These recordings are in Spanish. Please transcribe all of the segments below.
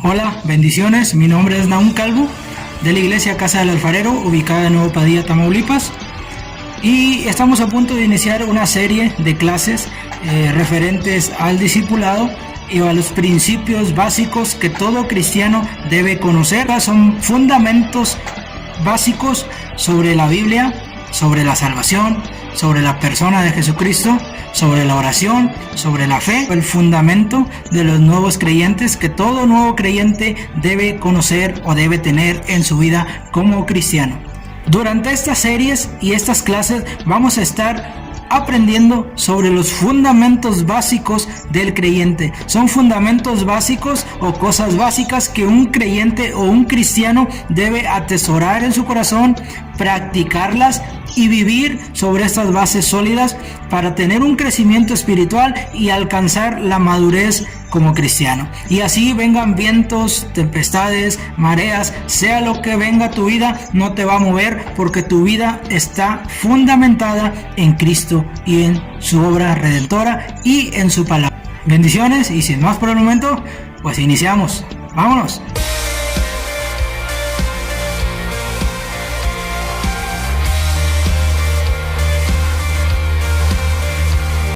Hola, bendiciones. Mi nombre es Nahum Calvo, de la iglesia Casa del Alfarero, ubicada en Nuevo Padilla, Tamaulipas. Y estamos a punto de iniciar una serie de clases referentes al discipulado y a los principios básicos que todo cristiano debe conocer. Son fundamentos básicos sobre la Biblia, sobre la salvación, sobre la persona de Jesucristo, sobre la oración, sobre la fe, el fundamento de los nuevos creyentes que todo nuevo creyente debe conocer o debe tener en su vida como cristiano. Durante estas series y estas clases vamos a estar aprendiendo sobre los fundamentos básicos del creyente. Son fundamentos básicos o cosas básicas que un creyente o un cristiano debe atesorar en su corazón, practicarlas y vivir sobre estas bases sólidas para tener un crecimiento espiritual y alcanzar la madurez como cristiano. Y así vengan vientos, tempestades, mareas, sea lo que venga a tu vida, no te va a mover porque tu vida está fundamentada en Cristo y en su obra redentora y en su palabra. Bendiciones y sin más por el momento, pues iniciamos. ¡Vámonos!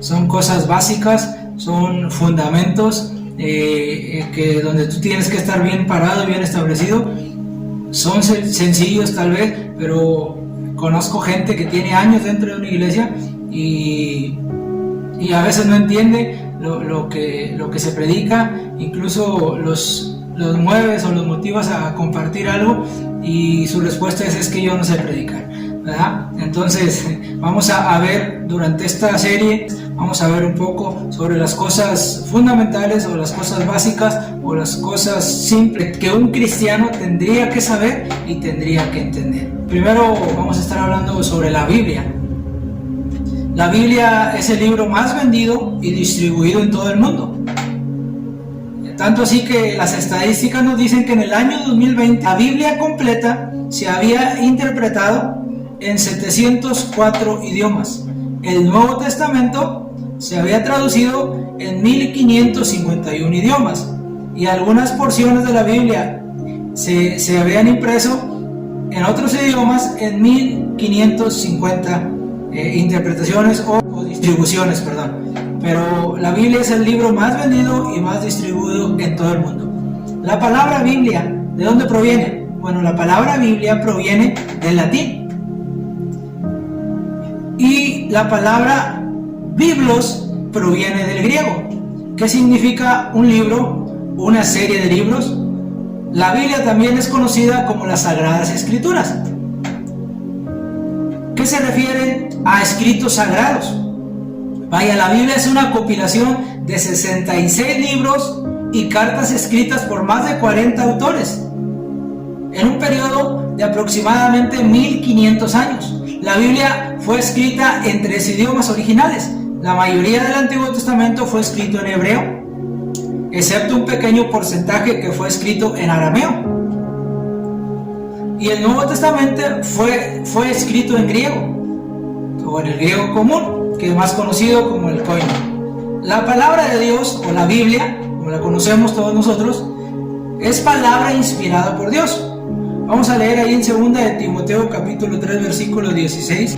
Son cosas básicas, son fundamentos que donde tú tienes que estar bien parado y bien establecido. Son sencillos tal vez, pero conozco gente que tiene años dentro de una iglesia y a veces no entiende lo que se predica. Incluso los mueves o los motivas a compartir algo y su respuesta es que yo no sé predicar, ¿verdad? Entonces vamos a ver durante esta serie, vamos a ver un poco sobre las cosas fundamentales o las cosas básicas o las cosas simples que un cristiano tendría que saber y tendría que entender. Primero vamos a estar hablando sobre la Biblia. La Biblia es el libro más vendido y distribuido en todo el mundo. Tanto así que las estadísticas nos dicen que en el año 2020 la Biblia completa se había interpretado en 704 idiomas. El Nuevo Testamento se había traducido en 1551 idiomas y algunas porciones de la Biblia se habían impreso en otros idiomas en 1550 interpretaciones o distribuciones, pero la Biblia es el libro más vendido y más distribuido en todo el mundo. La palabra Biblia, ¿de dónde proviene? Bueno, la palabra Biblia proviene del latín y la palabra Biblos proviene del griego, que significa un libro, una serie de libros. La Biblia también es conocida como las Sagradas Escrituras, que se refieren a escritos sagrados. Vaya, la Biblia es una compilación de 66 libros y cartas escritas por más de 40 autores en un periodo de aproximadamente 1500 años. La Biblia fue escrita en 3 idiomas originales. La mayoría del Antiguo Testamento fue escrito en hebreo, excepto un pequeño porcentaje que fue escrito en arameo. Y el Nuevo Testamento fue escrito en griego, o en el griego común, que es más conocido como el koine. La palabra de Dios, o la Biblia, como la conocemos todos nosotros, es palabra inspirada por Dios. Vamos a leer ahí en 2 de Timoteo capítulo 3 versículo 16.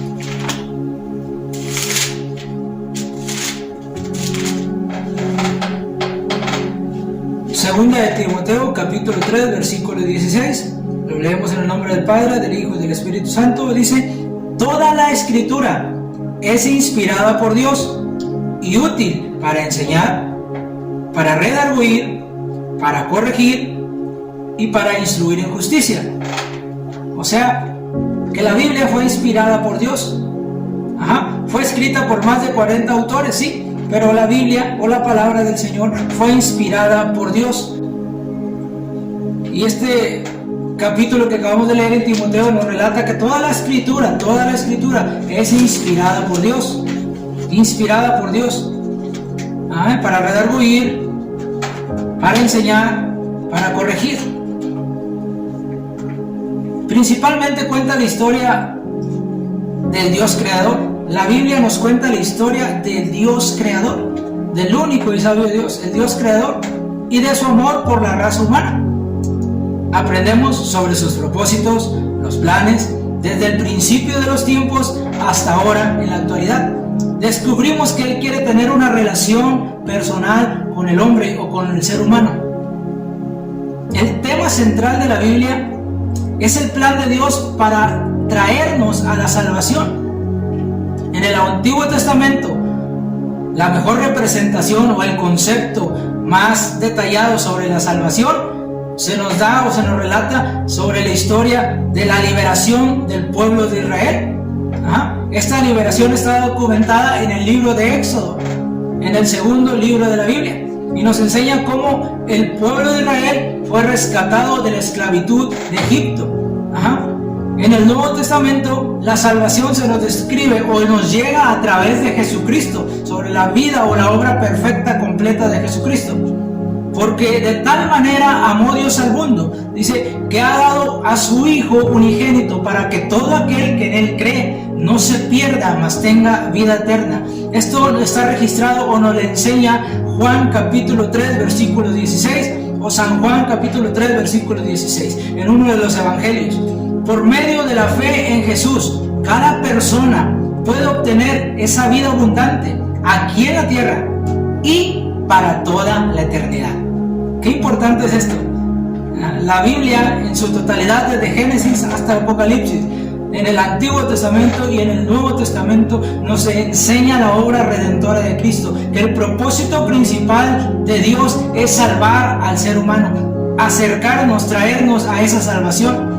Segunda de Timoteo capítulo 3 versículo 16. Lo leemos en el nombre del Padre, del Hijo y del Espíritu Santo. Dice: toda la escritura es inspirada por Dios y útil para enseñar, para redarguir, para corregir y para instruir en justicia. O sea, que la Biblia fue inspirada por Dios. Fue escrita por más de 40 autores, sí, pero la Biblia o la palabra del Señor fue inspirada por Dios. Y este capítulo que acabamos de leer en Timoteo nos relata que toda la escritura es inspirada por Dios. Inspirada por Dios. Para redarguir, para enseñar, para corregir. Principalmente cuenta la historia del Dios creador. La Biblia nos cuenta la historia del Dios creador, del único y sabio Dios, el Dios creador. y de su amor por la raza humana. Aprendemos sobre sus propósitos, los planes, desde el principio de los tiempos hasta ahora en la actualidad. Descubrimos que Él quiere tener una relación personal con el hombre o con el ser humano. El tema central de la Biblia es el plan de Dios para traernos a la salvación. En el Antiguo Testamento, la mejor representación o el concepto más detallado sobre la salvación se nos da o se nos relata sobre la historia de la liberación del pueblo de Israel. Esta liberación está documentada en el libro de Éxodo, en el segundo libro de la Biblia, y nos enseña cómo el pueblo de Israel fue rescatado de la esclavitud de Egipto. En el Nuevo Testamento, la salvación se nos describe o nos llega a través de Jesucristo, sobre la vida o la obra perfecta, completa de Jesucristo. Porque de tal manera amó Dios al mundo, dice, que ha dado a su Hijo unigénito para que todo aquel que en Él cree no se pierda, mas tenga vida eterna. Esto está registrado o nos lo enseña Juan capítulo 3, versículo 16, o San Juan capítulo 3, versículo 16, en uno de los evangelios. Por medio de la fe en Jesús, cada persona puede obtener esa vida abundante aquí en la tierra y para toda la eternidad. Qué importante es esto. La Biblia en su totalidad, desde Génesis hasta Apocalipsis, en el Antiguo Testamento y en el Nuevo Testamento, nos enseña la obra redentora de Cristo, que el propósito principal de Dios es salvar al ser humano, acercarnos, traernos a esa salvación.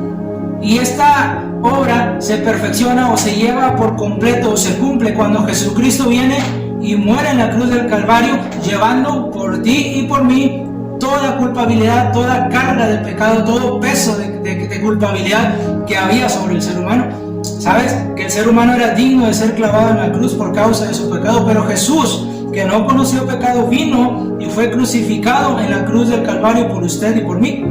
Y esta obra se perfecciona o se lleva por completo o se cumple cuando Jesucristo viene y muere en la cruz del Calvario, llevando por ti y por mí toda culpabilidad, toda carga del pecado, todo peso de culpabilidad que había sobre el ser humano. ¿Sabes? Que el ser humano era digno de ser clavado en la cruz por causa de su pecado, pero Jesús, que no conoció pecado, vino y fue crucificado en la cruz del Calvario por usted y por mí.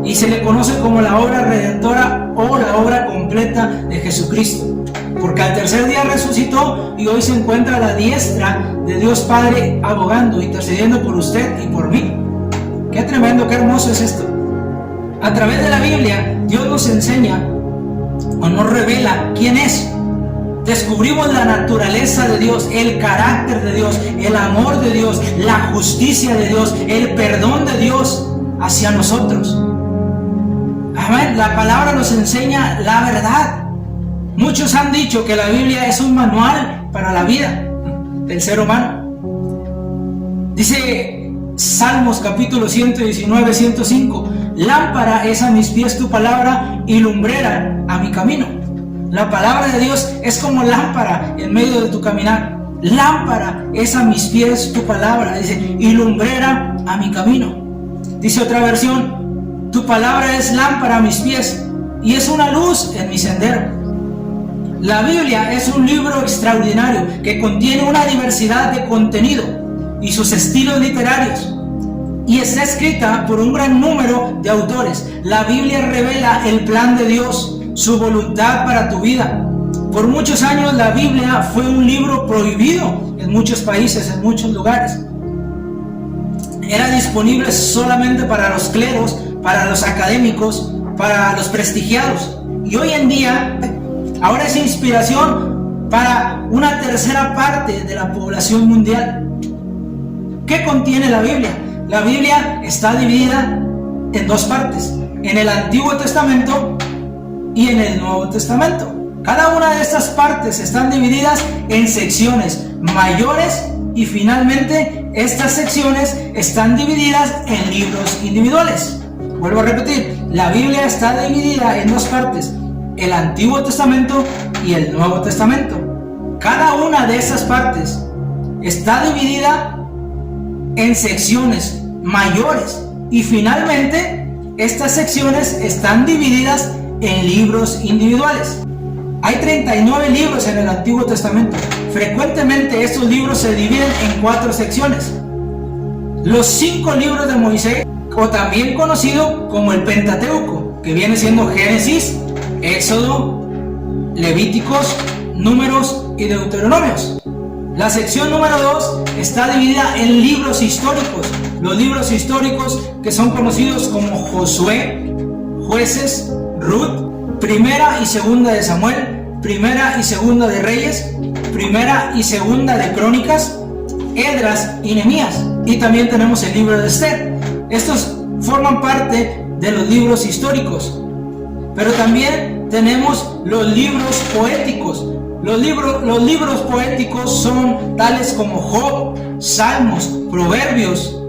Y se le conoce como la obra redentora o la obra completa de Jesucristo, porque al tercer día resucitó y hoy se encuentra a la diestra de Dios Padre, abogando, intercediendo por usted y por mí. Qué tremendo, qué hermoso es esto. A través de la Biblia, Dios nos enseña o nos revela quién es. Descubrimos la naturaleza de Dios, el carácter de Dios, el amor de Dios, la justicia de Dios, el perdón de Dios hacia nosotros. Amén. La palabra nos enseña la verdad. Muchos han dicho que la Biblia es un manual para la vida del ser humano. Dice Salmos capítulo 119, 105: lámpara es a mis pies tu palabra y lumbrera a mi camino. La palabra de Dios es como lámpara en medio de tu caminar. Lámpara es a mis pies tu palabra, dice, y lumbrera a mi camino. Dice otra versión: tu palabra es lámpara a mis pies y es una luz en mi sendero. La Biblia es un libro extraordinario que contiene una diversidad de contenido y sus estilos literarios, y está escrita por un gran número de autores. La Biblia revela el plan de Dios, su voluntad para tu vida. Por muchos años la Biblia fue un libro prohibido en muchos países, en muchos lugares. Era disponible solamente para los cleros, para los académicos, para los prestigiados. Y hoy en día, ahora es inspiración para una tercera parte de la población mundial. ¿Qué contiene la Biblia? La Biblia está dividida en dos partes, en el Antiguo Testamento y en el Nuevo Testamento. Cada una de estas partes están divididas en secciones mayores y finalmente estas secciones están divididas en libros individuales. Vuelvo a repetir, la Biblia está dividida en dos partes, el Antiguo Testamento y el Nuevo Testamento. Cada una de esas partes está dividida en secciones mayores y finalmente estas secciones están divididas en libros individuales. Hay 39 libros en el Antiguo Testamento. Frecuentemente estos libros se dividen en 4 secciones. Los 5 libros de Moisés, o también conocido como el Pentateuco, que viene siendo Génesis, Éxodo, Levíticos, Números y Deuteronomios. La sección número 2 está dividida en libros históricos, los libros históricos que son conocidos como Josué, Jueces, Ruth, Primera y Segunda de Samuel, Primera y Segunda de Reyes, Primera y Segunda de Crónicas, Esdras y Nehemías. Y también tenemos el libro de Esther. Estos forman parte de los libros históricos. Pero también tenemos los libros poéticos. Los libros poéticos son tales como Job, Salmos, Proverbios,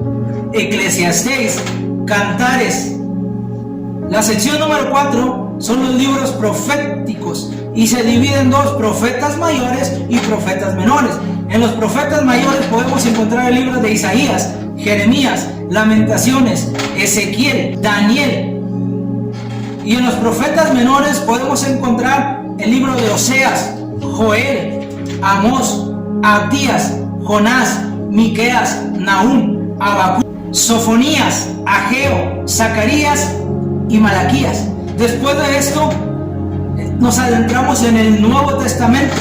Eclesiastés, Cantares. La sección número 4 son los libros proféticos y se dividen en dos: profetas mayores y profetas menores. En los profetas mayores podemos encontrar el libro de Isaías, Jeremías, Lamentaciones, Ezequiel, Daniel. Y en los profetas menores podemos encontrar el libro de Oseas, Joel, Amós, Abdías, Jonás, Miqueas, Nahum, Habacuc, Sofonías, Ageo, Zacarías y Malaquías. Después de esto nos adentramos en el Nuevo Testamento.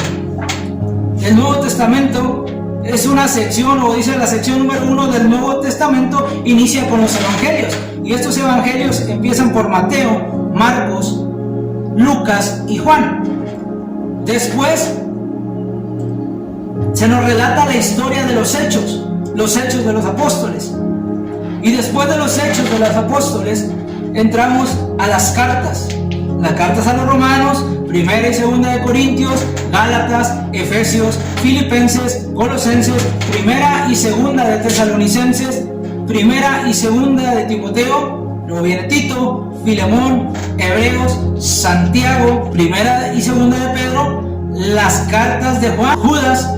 El Nuevo Testamento es una sección, o dice la sección número 1 del Nuevo Testamento, inicia con los evangelios. Y estos evangelios empiezan por Mateo, Marcos, Lucas y Juan. Después se nos relata la historia de los hechos de los apóstoles. Y después de los hechos de los apóstoles entramos a las cartas. Las cartas a los romanos, Primera y Segunda de Corintios, Gálatas, Efesios, Filipenses, Colosenses, Primera y Segunda de Tesalonicenses, Primera y Segunda de Timoteo, luego viene Tito, Filemón, Hebreos, Santiago, Primera y Segunda de Pedro, las cartas de Juan, Judas,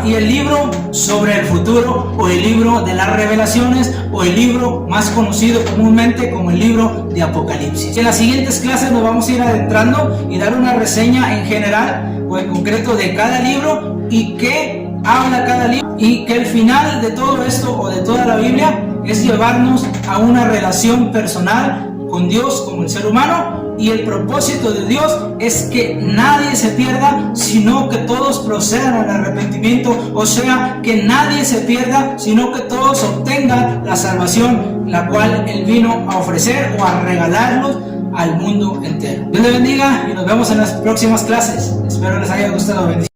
y el libro sobre el futuro, o el libro de las revelaciones, o el libro más conocido comúnmente como el libro de Apocalipsis. En las siguientes clases nos vamos a ir adentrando y dar una reseña en general o en concreto de cada libro y qué habla cada libro, y que el final de todo esto o de toda la Biblia es llevarnos a una relación personal con Dios como el ser humano. Y el propósito de Dios es que nadie se pierda, sino que todos procedan al arrepentimiento. O sea, que nadie se pierda, sino que todos obtengan la salvación, la cual Él vino a ofrecer o a regalarnos al mundo entero. Dios les bendiga y nos vemos en las próximas clases. Espero les haya gustado. Bendiciones.